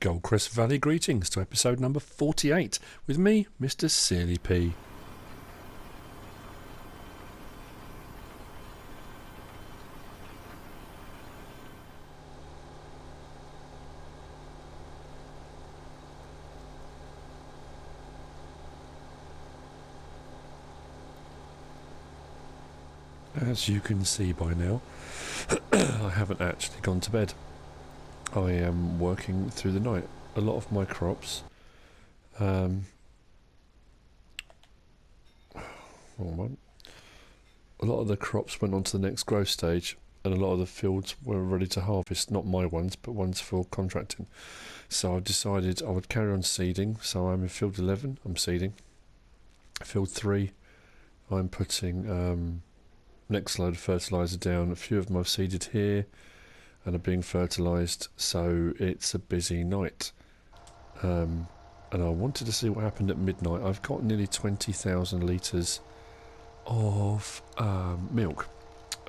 Goldcrest Valley greetings to episode number 48 with me, MrSealyp. As you can see by now, I haven't actually gone to bed. I am working through the night. A lot of my crops, a lot of the crops went on to the next growth stage, and a lot of the fields were ready to harvest. Not my ones, but ones for contracting. So I decided I would carry on seeding. So I'm in field 11, I'm seeding. Field 3, I'm putting next load of fertiliser down. A few of them I've seeded here and are being fertilised, so it's a busy night. And I wanted to see what happened at midnight. I've got nearly 20,000 litres of milk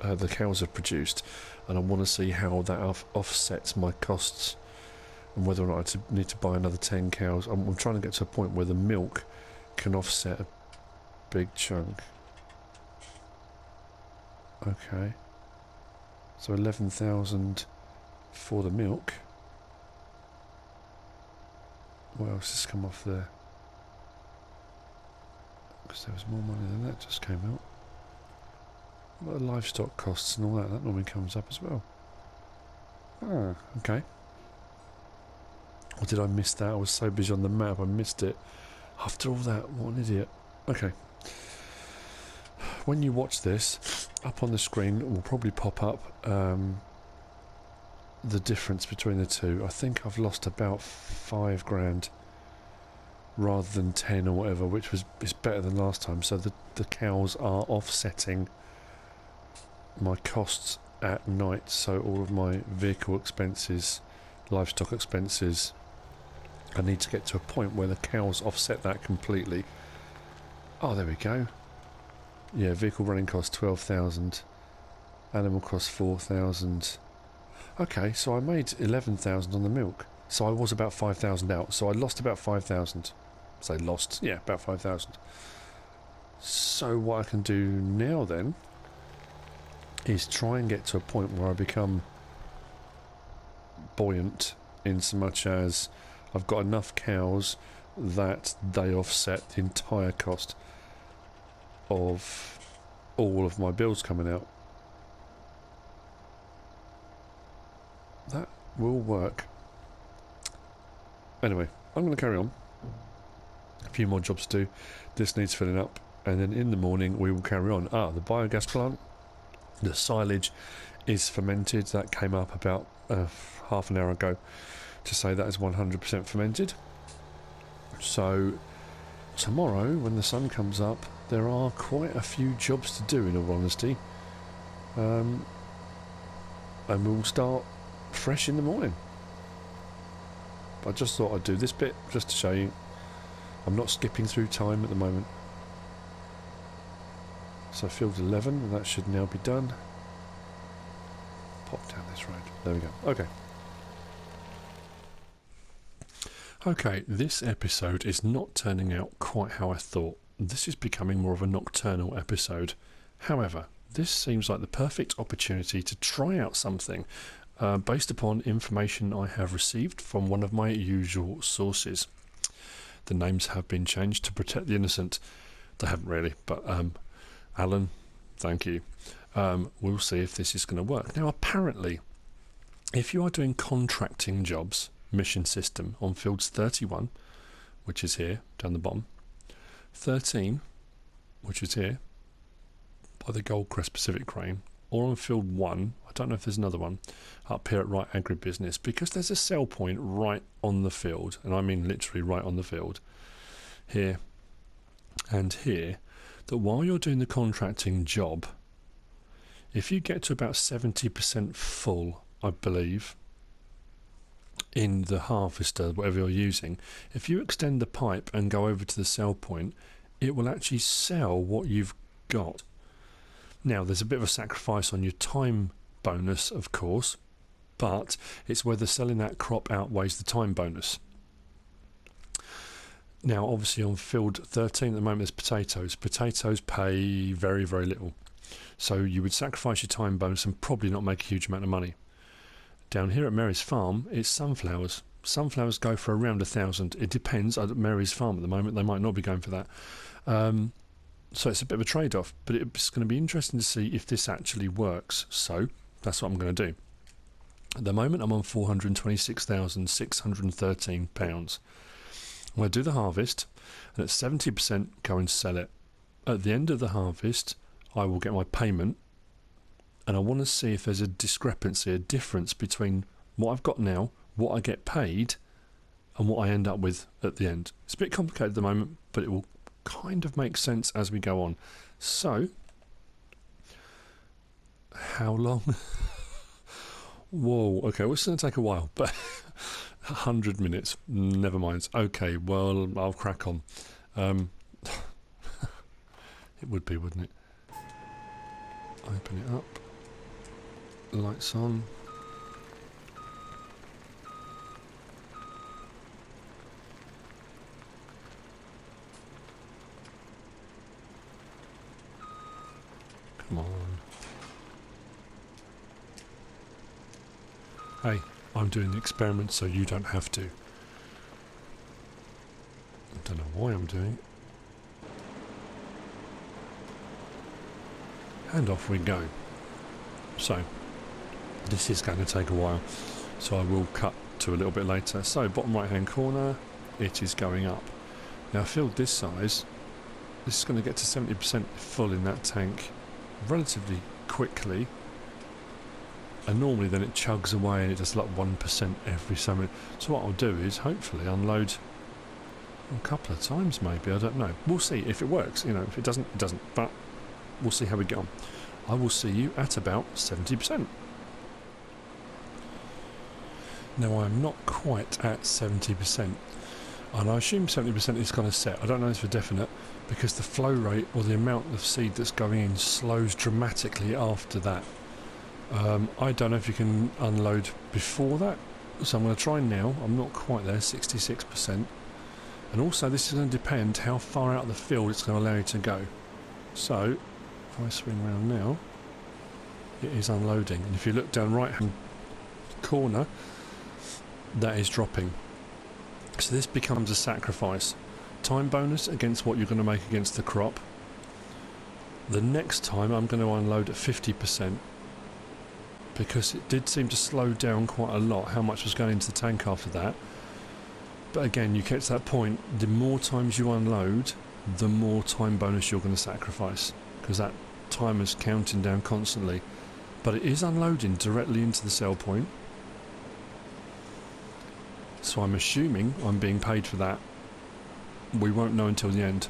the cows have produced, and I want to see how that offsets my costs and whether or not I need to buy another 10 cows. I'm trying to get to a point where the milk can offset a big chunk. Okay. So 11,000 for the milk. What else has come off there? Because there was more money than that just came out. What are the livestock costs and all that? That normally comes up as well. Ah, okay. Or did I miss that? I was so busy on the map I missed it. After all that, what an idiot. Okay. When you watch this, up on the screen will probably pop up the difference between the two. I think I've lost about 5 grand rather than 10 or whatever, which is better than last time. So the cows are offsetting my costs at night. So all of my vehicle expenses, livestock expenses, I need to get to a point where the cows offset that completely. Oh, there we go. Yeah, vehicle running cost 12,000, animal cost 4,000. Okay, so I made 11,000 on the milk. So I was about 5,000 out. So I lost about 5,000. So I lost, yeah, about 5,000. So what I can do now then is try and get to a point where I become buoyant, in so much as I've got enough cows that they offset the entire cost of all of my bills coming out. That will work. Anyway, I'm going to carry on. A few more jobs to do. This needs filling up, and then in the morning we will carry on. The biogas plant, the silage is fermented. That came up about half an hour ago to say that is 100% fermented. So tomorrow when the sun comes up, there are quite a few jobs to do, in all honesty, and we'll start fresh in the morning. I just thought I'd do this bit just to show you I'm not skipping through time at the moment. So field 11, and that should now be done. Pop down this road. There we go. Okay, this episode is not turning out quite how I thought. This is becoming more of a nocturnal episode. However, this seems like the perfect opportunity to try out something based upon information I have received from one of my usual sources. The names have been changed to protect the innocent. They haven't really, but Alan, thank you. We'll see if this is going to work. Now, apparently, if you are doing contracting jobs, mission system, on fields 31, which is here, down the bottom, 13, which is here, by the Goldcrest Pacific crane, or on field 1, I don't know if there's another one, up here at Right Agribusiness, because there's a sell point right on the field, and I mean literally right on the field, here and here, that while you're doing the contracting job, if you get to about 70% full, I believe, in the harvester, whatever you're using, if you extend the pipe and go over to the sell point, it will actually sell what you've got. Now, there's a bit of a sacrifice on your time bonus, of course, but it's whether selling that crop outweighs the time bonus. Now, obviously on field 13 at the moment there's potatoes. Potatoes pay very, very little. So you would sacrifice your time bonus and probably not make a huge amount of money. Down here at Mary's farm, it's sunflowers. Sunflowers go for around 1,000. It depends. At Mary's farm at the moment, they might not be going for that. So it's a bit of a trade-off. But it's going to be interesting to see if this actually works. So that's what I'm going to do. At the moment, I'm on £426,613. I'm going to do the harvest, and at 70% go and sell it. At the end of the harvest, I will get my payment, and I want to see if there's a discrepancy, a difference between what I've got now, what I get paid, and what I end up with at the end. It's a bit complicated at the moment, but it will kind of make sense as we go on. So, how long? Whoa, okay, well, it's going to take a while, but 100 minutes, never mind. Okay, well, I'll crack on. It would be, wouldn't it? Open it up. Lights on. Come on. Hey, I'm doing the experiment so you don't have to. I don't know why I'm doing it. And off we go. So, this is going to take a while, so I will cut to a little bit later. So, bottom right hand corner, it is going up. Now, filled this size, this is going to get to 70% full in that tank relatively quickly. And normally then it chugs away and it does like 1% every so minute. So what I'll do is hopefully unload a couple of times maybe, I don't know. We'll see if it works, you know, if it doesn't, it doesn't. But we'll see how we get on. I will see you at about 70%. Now I'm not quite at 70%. And I assume 70% is kind of set. I don't know this for definite because the flow rate or the amount of seed that's going in slows dramatically after that. I don't know if you can unload before that, so I'm going to try now. I'm not quite there, 66%. And also this is going to depend how far out of the field it's going to allow you to go. So, if I swing around now, it is unloading. And if you look down right hand corner, that is dropping. So this becomes a sacrifice. Time bonus against what you're going to make against the crop. The next time I'm going to unload at 50%. Because it did seem to slow down quite a lot how much was going into the tank after that. But again, you get to that point, the more times you unload, the more time bonus you're going to sacrifice, because that timer's counting down constantly. But it is unloading directly into the sell point, so I'm assuming I'm being paid for that. We won't know until the end.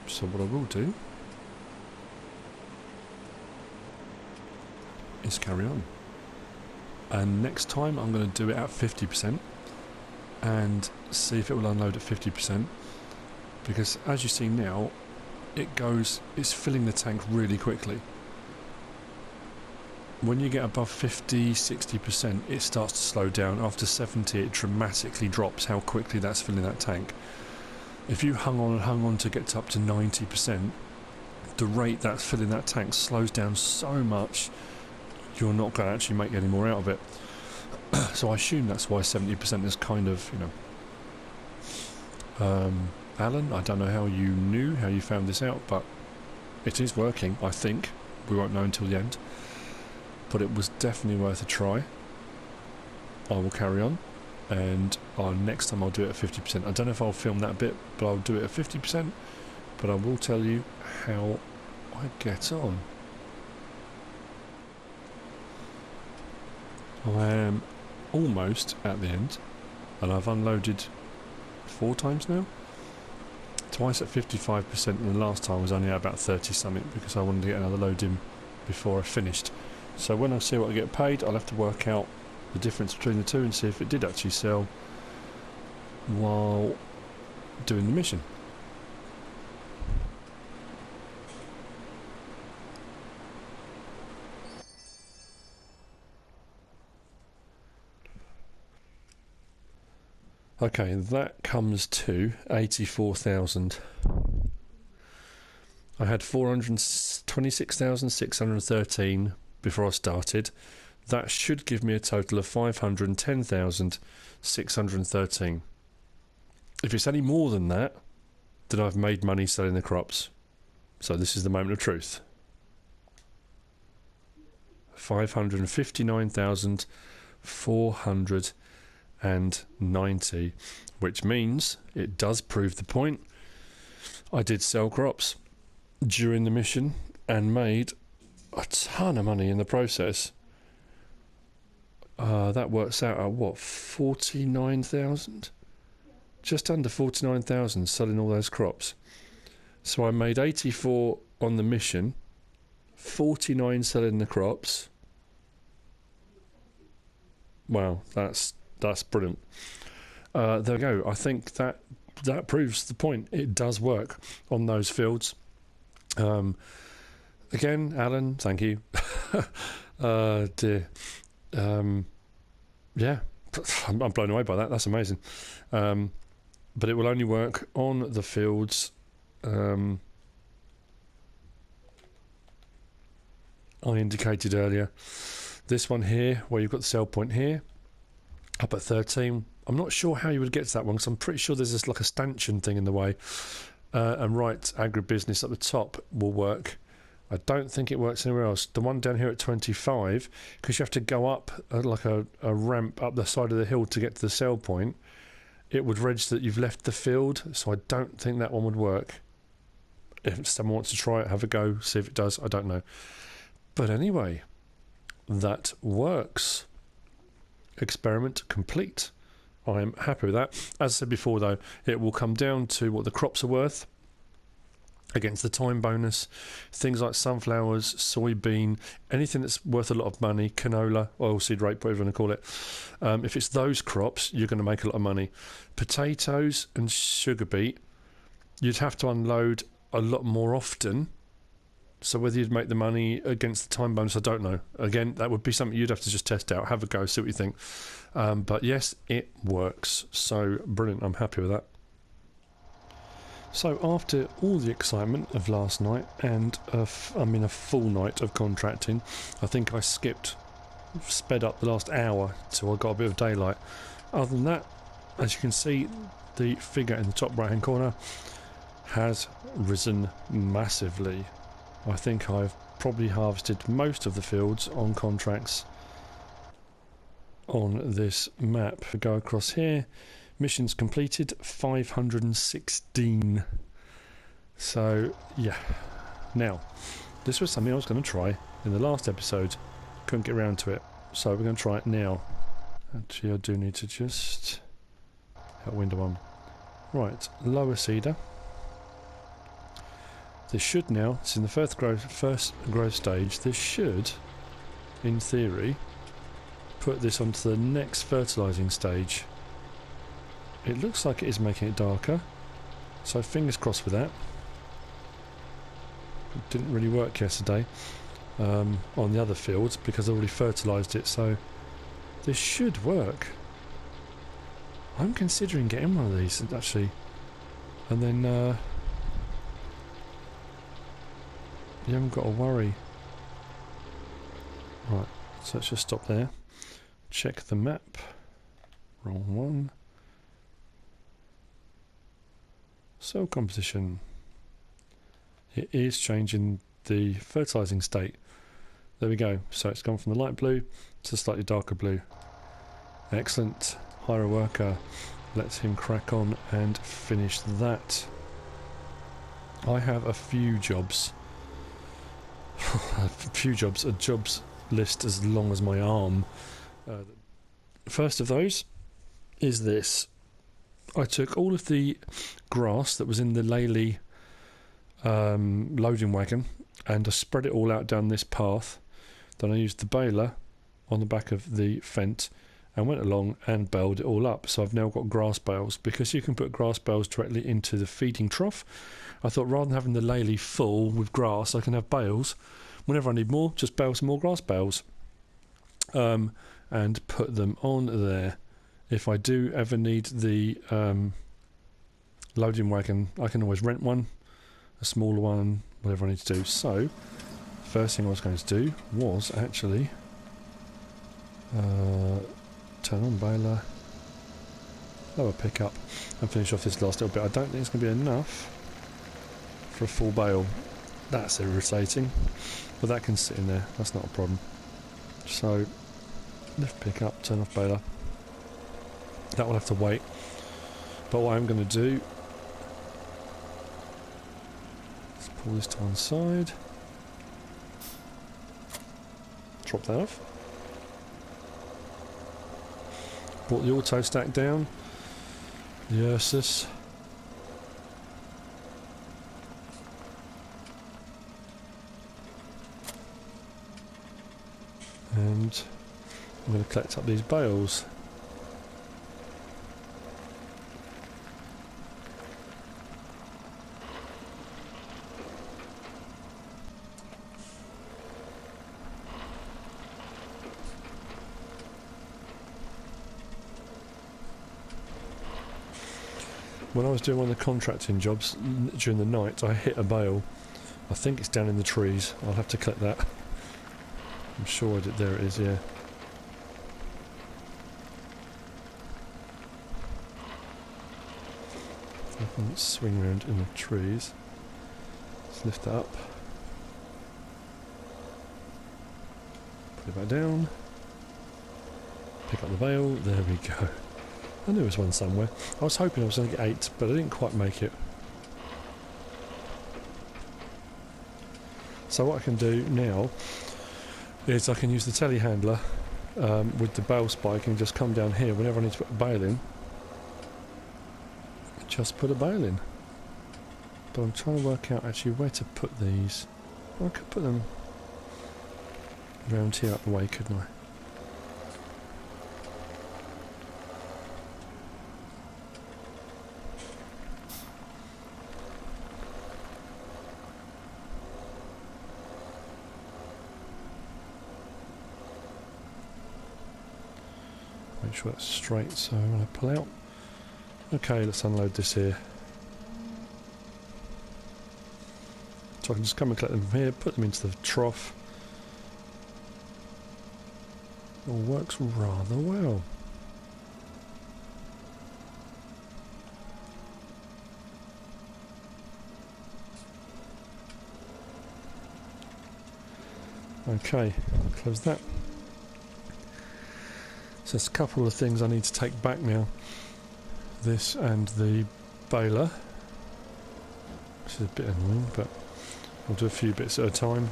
So what I will do is carry on, and next time I'm going to do it at 50% and see if it will unload at 50%, because as you see now it's filling the tank really quickly. When you get above 50-60% it starts to slow down. After 70 it dramatically drops how quickly that's filling that tank. If you hung on to get up to 90%, the rate that's filling that tank slows down so much you're not going to actually make any more out of it. So I assume that's why 70% is kind of, you know, Alan, I don't know how you found this out, but it is working, I think. We won't know until the end, but it was definitely worth a try. I will carry on, and next time I'll do it at 50%. I don't know if I'll film that bit, but I'll do it at 50%, but I will tell you how I get on. I am almost at the end, and I've unloaded 4 times now. Twice at 55%, and the last time was only at about 30 something because I wanted to get another load in before I finished. So when I see what I get paid, I'll have to work out the difference between the two and see if it did actually sell while doing the mission. Okay, that comes to 84,000. I had 426,613 before I started. That should give me a total of 510,613. If it's any more than that, then I've made money selling the crops. So this is the moment of truth. 559,490, which means it does prove the point. I did sell crops during the mission and made a ton of money in the process. That works out at what, 49,000? Just under 49,000 selling all those crops. So I made 84 on the mission, 49 selling the crops. Wow, that's brilliant. There we go. I think that proves the point. It does work on those fields. Again, Alan, thank you. Dear. Yeah, I'm blown away by that. That's amazing. But it will only work on the fields I indicated earlier. This one here, where you've got the sell point here, up at 13. I'm not sure how you would get to that one, because I'm pretty sure there's this like a stanchion thing in the way. And right, agribusiness at the top will work. I don't think it works anywhere else. The one down here at 25, because you have to go up like a ramp up the side of the hill to get to the sell point, it would register that you've left the field, so I don't think that one would work. If someone wants to try it, have a go, see if it does, I don't know. But anyway, that works. Experiment complete. I am happy with that. As I said before though, it will come down to what the crops are worth against the time bonus. Things like sunflowers, soybean, anything that's worth a lot of money, canola, oilseed rape, whatever you want to call it. If it's those crops, you're going to make a lot of money. Potatoes and sugar beet, you'd have to unload a lot more often. So whether you'd make the money against the time bonus, I don't know. Again, that would be something you'd have to just test out, have a go, see what you think. But yes, it works. So brilliant, I'm happy with that. So after all the excitement of last night and a full night of contracting, I think I sped up the last hour till I got a bit of daylight. Other than that, as you can see, the figure in the top right hand corner has risen massively. I think I've probably harvested most of the fields on contracts on this map. We go across here. Missions completed 516. So yeah, now this was something I was going to try in the last episode, couldn't get around to it, so we're going to try it now. Actually I do need to just out window on. Right, lower seeder. This should now, it's in the first growth stage, this should in theory put this onto the next fertilising stage. It looks like it is making it darker, so fingers crossed with that. It didn't really work yesterday on the other fields because I already fertilised it, so this should work. I'm considering getting one of these actually, and then you haven't got to worry. Right, so let's just stop there. Check the map. Wrong one. Soil composition. It is changing the fertilising state. There we go. So it's gone from the light blue to slightly darker blue. Excellent. Hire a worker. Let him crack on and finish that. I have a few jobs. A jobs list as long as my arm. First of those is this. I took all of the grass that was in the Lely loading wagon and I spread it all out down this path. Then I used the baler on the back of the fence and went along and baled it all up. So I've now got grass bales, because you can put grass bales directly into the feeding trough. I thought rather than having the Lely full with grass, I can have bales. Whenever I need more, just bale some more grass bales and put them on there. if I do ever need the loading wagon, I can always rent one, a smaller one, whatever I need to do. So, first thing I was going to do was actually turn on baler, lower pickup, and finish off this last little bit. I don't think it's going to be enough for a full bale. That's irritating, but that can sit in there, that's not a problem. So, lift pickup, turn off baler. That will have to wait. But what I'm going to do, let's pull this to one side, drop that off. Brought the auto stack down, the Ursus. And I'm going to collect up these bales. When I was doing one of the contracting jobs during the night, I hit a bale. I think it's down in the trees. I'll have to collect that. I'm sure I did. There it is, yeah. I can swing around in the trees. Let's lift that up. Put it back down. Pick up the bale. There we go. I knew there was one somewhere. I was hoping I was going to get 8, but I didn't quite make it. So what I can do now is I can use the telehandler with the bale spike and just come down here whenever I need to put a bale in. Just put a bale in. But I'm trying to work out actually where to put these. Well, I could put them around here up the way, couldn't I? Make sure that's straight, so when I pull out. Okay, let's unload this here. So I can just come and collect them from here, put them into the trough. It all works rather well. Okay, close that. So there's a couple of things I need to take back now. This and the baler, which is a bit annoying, but I'll do a few bits at a time.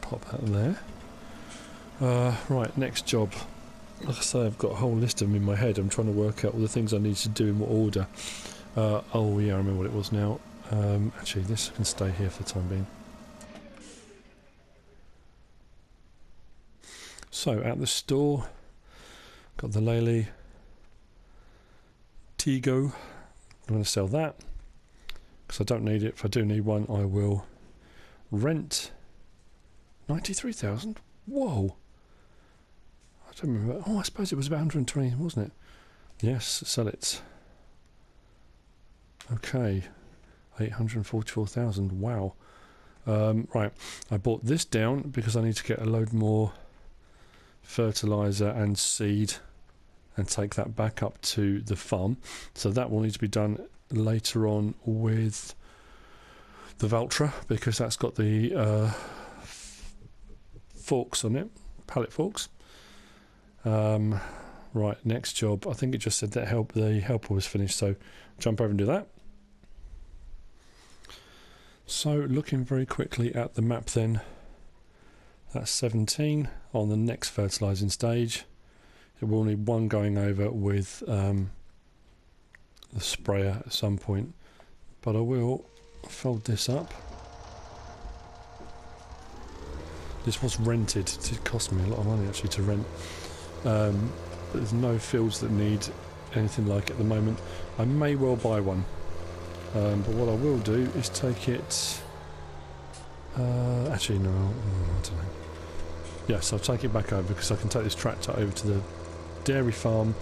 Pop that there. Right, next job. Like I say, I've got a whole list of them in my head. I'm trying to work out all the things I need to do in what order. Oh yeah, I remember what it was now. Actually, this can stay here for the time being. So, at the store, got the Lely Tego. I'm going to sell that, because I don't need it. If I do need one, I will rent. 93,000? Whoa! I don't remember. Oh, I suppose it was about 120, wasn't it? Yes, sell it. Okay. 844,000, wow. Right, I bought this down because I need to get a load more fertilizer and seed and take that back up to the farm, so that will need to be done later on with the Valtra, because that's got the forks on it, pallet forks. Right, next job, I think it just said that the helper was finished, so jump over and do that. So looking very quickly at the map then, that's 17 on the next fertilising stage. It will need one going over with the sprayer at some point, but I will fold this up. This was rented. It cost me a lot of money actually to rent, but there's no fields that need anything like it at the moment. I may well buy one, but what I will do is take it actually no, I don't know. Yes, I'll take it back over because I can take this tractor over to the dairy farm,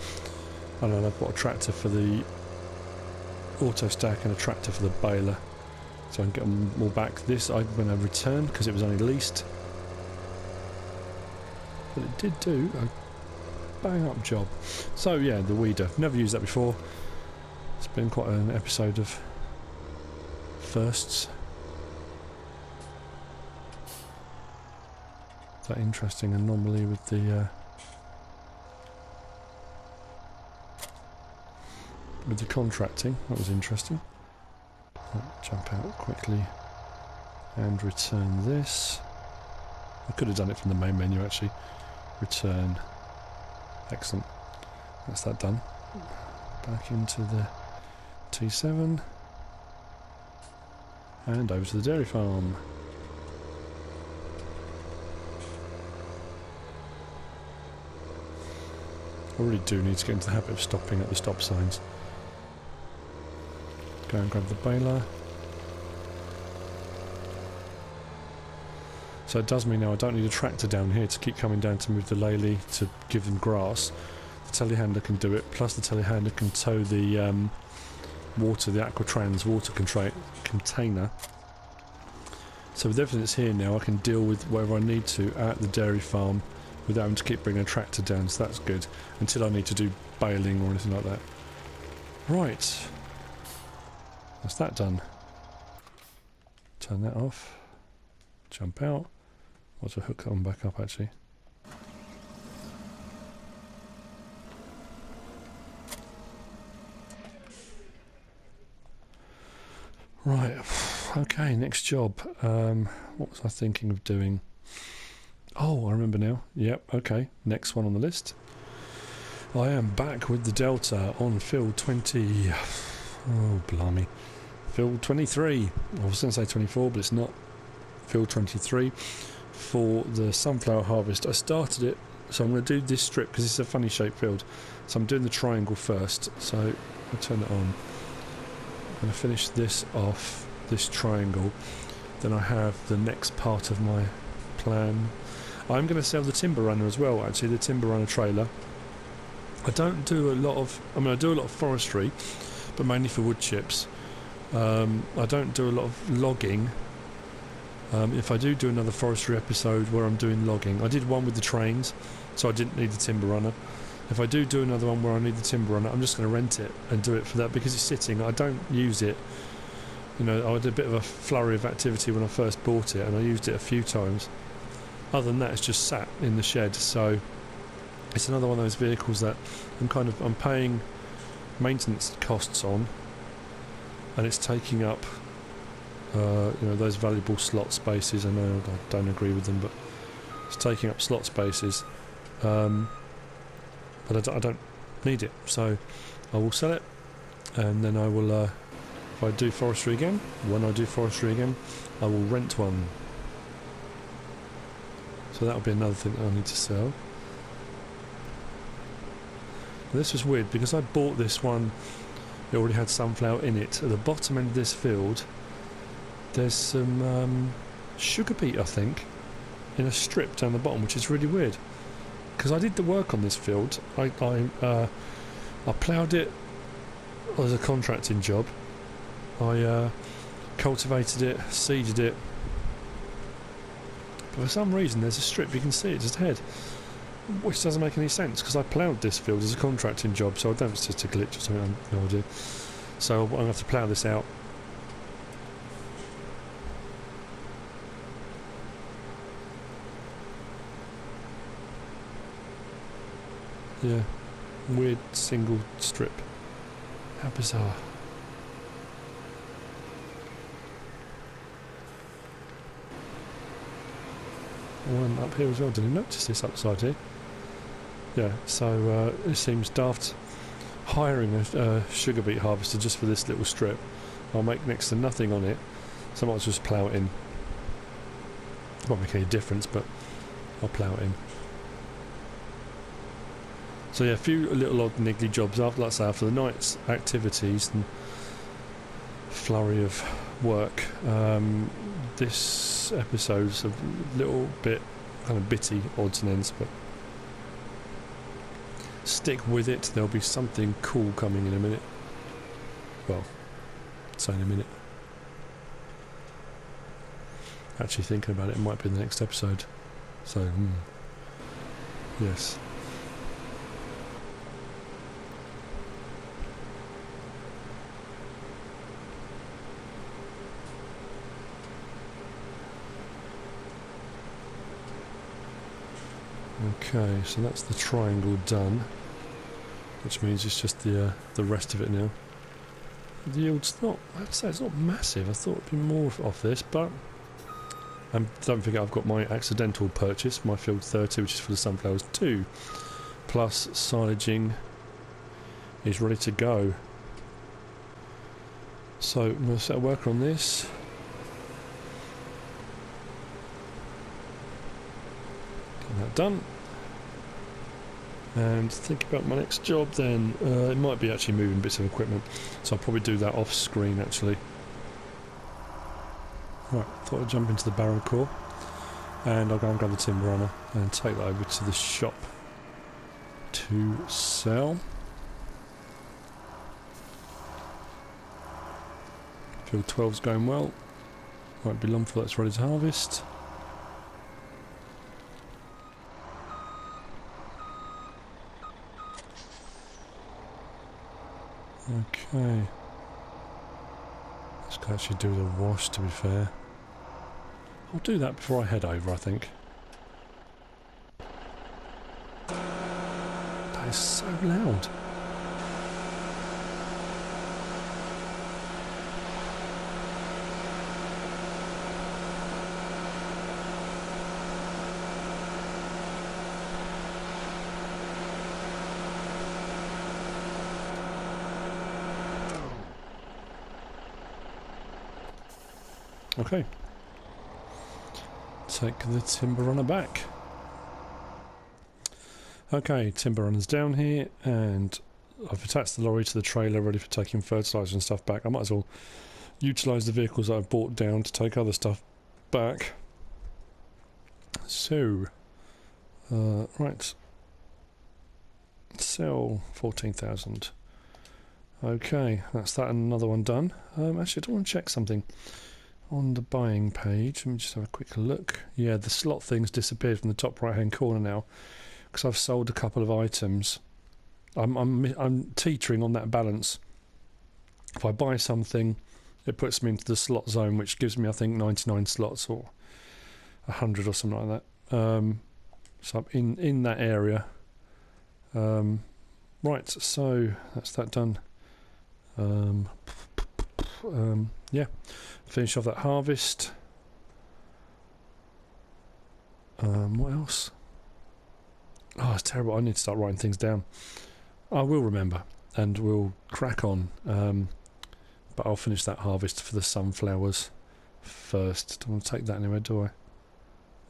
and then I've got a tractor for the auto stack and a tractor for the baler, so I can get them all back. This I'm going to return because it was only leased, but it did do a bang up job. So yeah, the weeder, never used that before. It's been quite an episode of firsts. That interesting anomaly with the contracting. That was interesting. I'll jump out quickly and return this. I could have done it from the main menu actually. Return. Excellent. That's that done. Back into the T7 and over to the dairy farm. I really do need to get into the habit of stopping at the stop signs. Go and grab the baler. So it does mean now I don't need a tractor down here to keep coming down to move the ley to give them grass. The telehandler can do it, plus the telehandler can tow the water, the Aquatrans water container. So with everything that's here now, I can deal with whatever I need to at the dairy farm without having to keep bringing a tractor down, so that's good, until I need to do baling or anything like that. Right, that's that done. Turn that off, jump out. What's a hook on back up actually? Right, okay, next job. What was I thinking of doing? Oh, I remember now. Yep, okay. Next one on the list. I am back with the Delta on field 20... Oh, blimey. Field 23. I was going to say 24, but it's not. Field 23 for the sunflower harvest. I started it, so I'm going to do this strip because it's a funny shaped field. So I'm doing the triangle first. So I'll turn it on. I'm going to finish this off, this triangle. Then I have the next part of my plan. I'm going to sell the timber runner as well, actually, the timber runner trailer. I don't do a lot of, I mean I do a lot of forestry, but mainly for wood chips. I don't do a lot of logging. If I do another forestry episode where I'm doing logging, I did one with the trains, so I didn't need the timber runner. If I do another one where I need the timber runner, I'm just going to rent it and do it for that, because it's sitting, I don't use it. You know, I did a bit of a flurry of activity when I first bought it, and I used it a few times. Other than that, it's just sat in the shed, so it's another one of those vehicles that I'm paying maintenance costs on, and it's taking up you know, those valuable slot spaces. I know I don't agree with them, but it's taking up slot spaces, but I don't need it, so I will sell it, and then I will if I do forestry again, when I do forestry again, I will rent one. So that'll be another thing that I need to sell. This was weird because I bought this one, it already had sunflower in it. At the bottom end of this field there's some sugar beet, I think, in a strip down the bottom, which is really weird because I did the work on this field. I ploughed it as a contracting job. I cultivated it, seeded it, but for some reason there's a strip, you can see it just ahead, which doesn't make any sense because I ploughed this field as a contracting job, so I don't know if it's just a glitch or something, I have no idea. So I'm going to have to plough this out. Yeah, weird single strip. How bizarre. One up here as well, didn't notice this upside here. Yeah, so it seems daft hiring a sugar beet harvester just for this little strip. I'll make next to nothing on it, so I might as well just plough it in. It won't make any difference, but I'll plough it in. So yeah, a few little odd niggly jobs after, like I say, after the night's activities and flurry of work. This episode's a little bit kind of bitty odds and ends, but stick with it. There'll be something cool coming in a minute. Well, say in a minute. Actually thinking about it, it might be the next episode. So, yes. Okay, so that's the triangle done, which means it's just the rest of it now. The yield's not, I'd say it's not massive. I thought it'd be more off this, but don't forget I've got my accidental purchase, my field 30, which is for the sunflowers too. Plus silaging is ready to go. So I'm going to set a worker on this. That done, and think about my next job then. It might be actually moving bits of equipment, so I'll probably do that off screen actually. Right, thought I'd jump into the barrow core, and I'll go and grab the timber runner and take that over to the shop to sell. Field 12's going well, won't be long before that's ready to harvest. Okay, let's actually do the wash, to be fair. I'll do that before I head over, I think. That is so loud. Okay, take the timber runner back. Okay, timber runner's down here, and I've attached the lorry to the trailer ready for taking fertiliser and stuff back. I might as well utilise the vehicles that I've brought down to take other stuff back. So, right, sell 14,000. Okay, that's that and another one done. Actually, I do want to check something. On the buying page, let me just have a quick look. Yeah, the slot thing's disappeared from the top right hand corner now, because I've sold a couple of items. I'm teetering on that balance. If I buy something, it puts me into the slot zone, which gives me, I think, 99 slots or 100 or something like that. So I'm in that area. Right, so that's that done. Yeah, finish off that harvest. What else? Oh, it's terrible. I need to start writing things down. I will remember, and we'll crack on. But I'll finish that harvest for the sunflowers first. Don't want to take that anywhere, do I?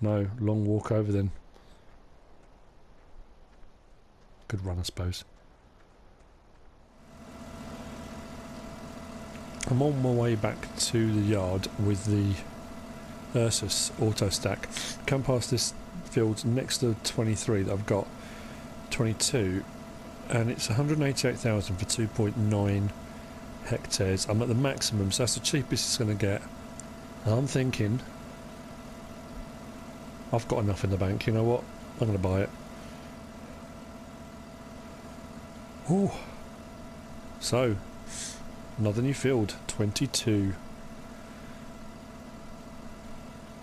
No, long walk over then. Good run, I suppose. I'm on my way back to the yard with the Ursus auto stack. Come past this field next to 23 that I've got, 22, and it's 188,000 for 2.9 hectares. I'm at the maximum, so that's the cheapest it's going to get. And I'm thinking, I've got enough in the bank, you know what? I'm going to buy it. Ooh. So, another new field, 22.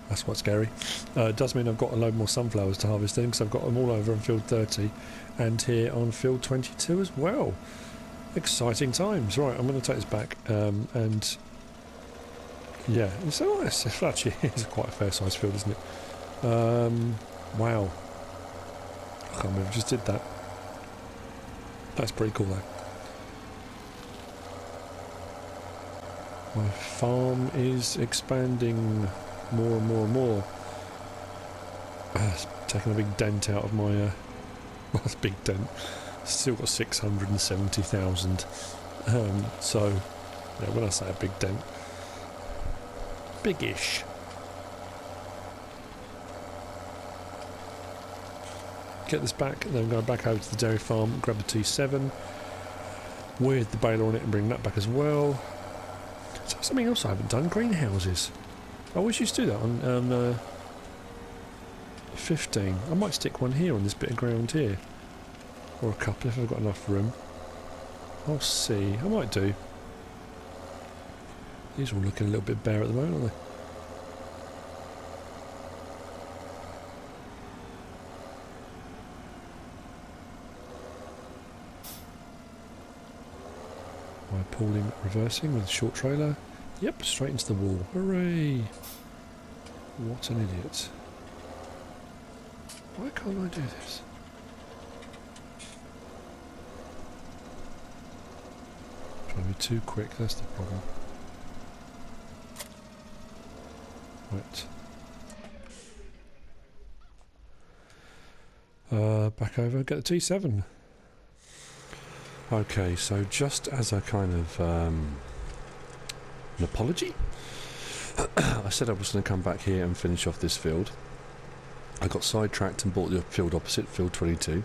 That's quite scary. It does mean I've got a load more sunflowers to harvest in, because I've got them all over on field 30 and here on field 22 as well. Exciting times. Right, I'm going to take this back and yeah, it's nice. It actually is quite a fair sized field, isn't it? Wow. I can't believe I just did that. That's pretty cool though. My farm is expanding more and more and more. It's taking a big dent out of my... well, it's a big dent. Still got 670,000. So, yeah, when I say a big dent, big-ish. get this back, and then go back over to the dairy farm, grab the T7, with the baler on it and bring that back as well. So something else I haven't done, greenhouses. I always used to do that on 15. I might stick one here on this bit of ground here. Or a couple if I've got enough room. I'll see. I might do. These are all looking a little bit bare at the moment, aren't they? By pulling, reversing with a short trailer. Yep, straight into the wall. Hooray! What an idiot. Why can't I do this? Trying to be too quick, that's the problem. Right. Back over, get the T7. Okay, so just as a kind of an apology, I said I was going to come back here and finish off this field. I got sidetracked and bought the field opposite, field 22.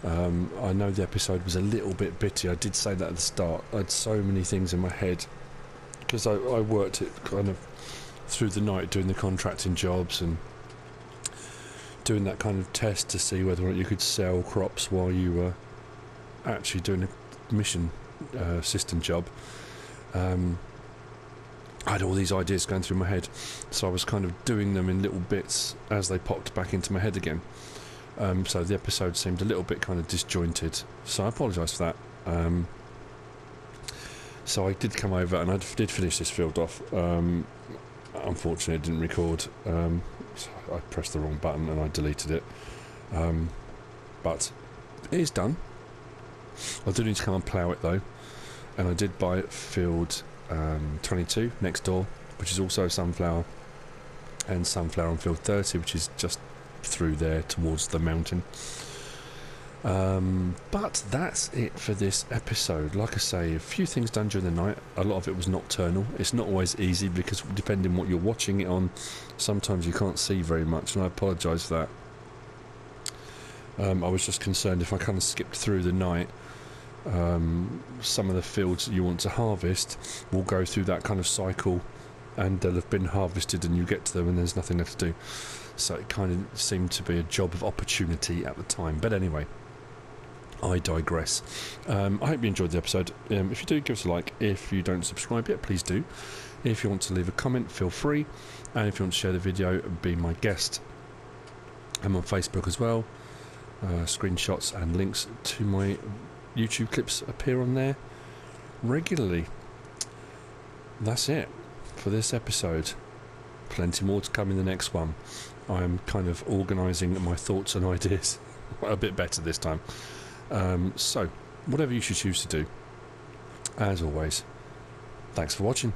I know the episode was a little bit bitty. I did say that at the start. I had so many things in my head because I worked it kind of through the night doing the contracting jobs and doing that kind of test to see whether or not you could sell crops while you were actually doing a mission system job. I had all these ideas going through my head, so I was kind of doing them in little bits as they popped back into my head again. So the episode seemed a little bit kind of disjointed, so I apologise for that. So I did come over and I did finish this field off. Unfortunately, it didn't record. So I pressed the wrong button and I deleted it. But it is done. I do need to come and plough it though, and I did buy field 22 next door, which is also sunflower, and sunflower on field 30, which is just through there towards the mountain. But that's it for this episode. Like I say, a few things done during the night. A lot of it was nocturnal. It's not always easy because depending what you're watching it on, sometimes you can't see very much, and I apologise for that. I was just concerned if I kind of skipped through the night, some of the fields that you want to harvest will go through that kind of cycle and they'll have been harvested and you get to them and there's nothing left to do. So it kind of seemed to be a job of opportunity at the time. But anyway, I digress. I hope you enjoyed the episode. If you do, give us a like. If you don't subscribe yet, please do. If you want to leave a comment, feel free. And if you want to share the video, be my guest. I'm on Facebook as well. Screenshots and links to my YouTube clips appear on there regularly. That's it for this episode. Plenty more to come in the next one. I'm kind of organising my thoughts and ideas a bit better this time. So, whatever you should choose to do, as always, thanks for watching.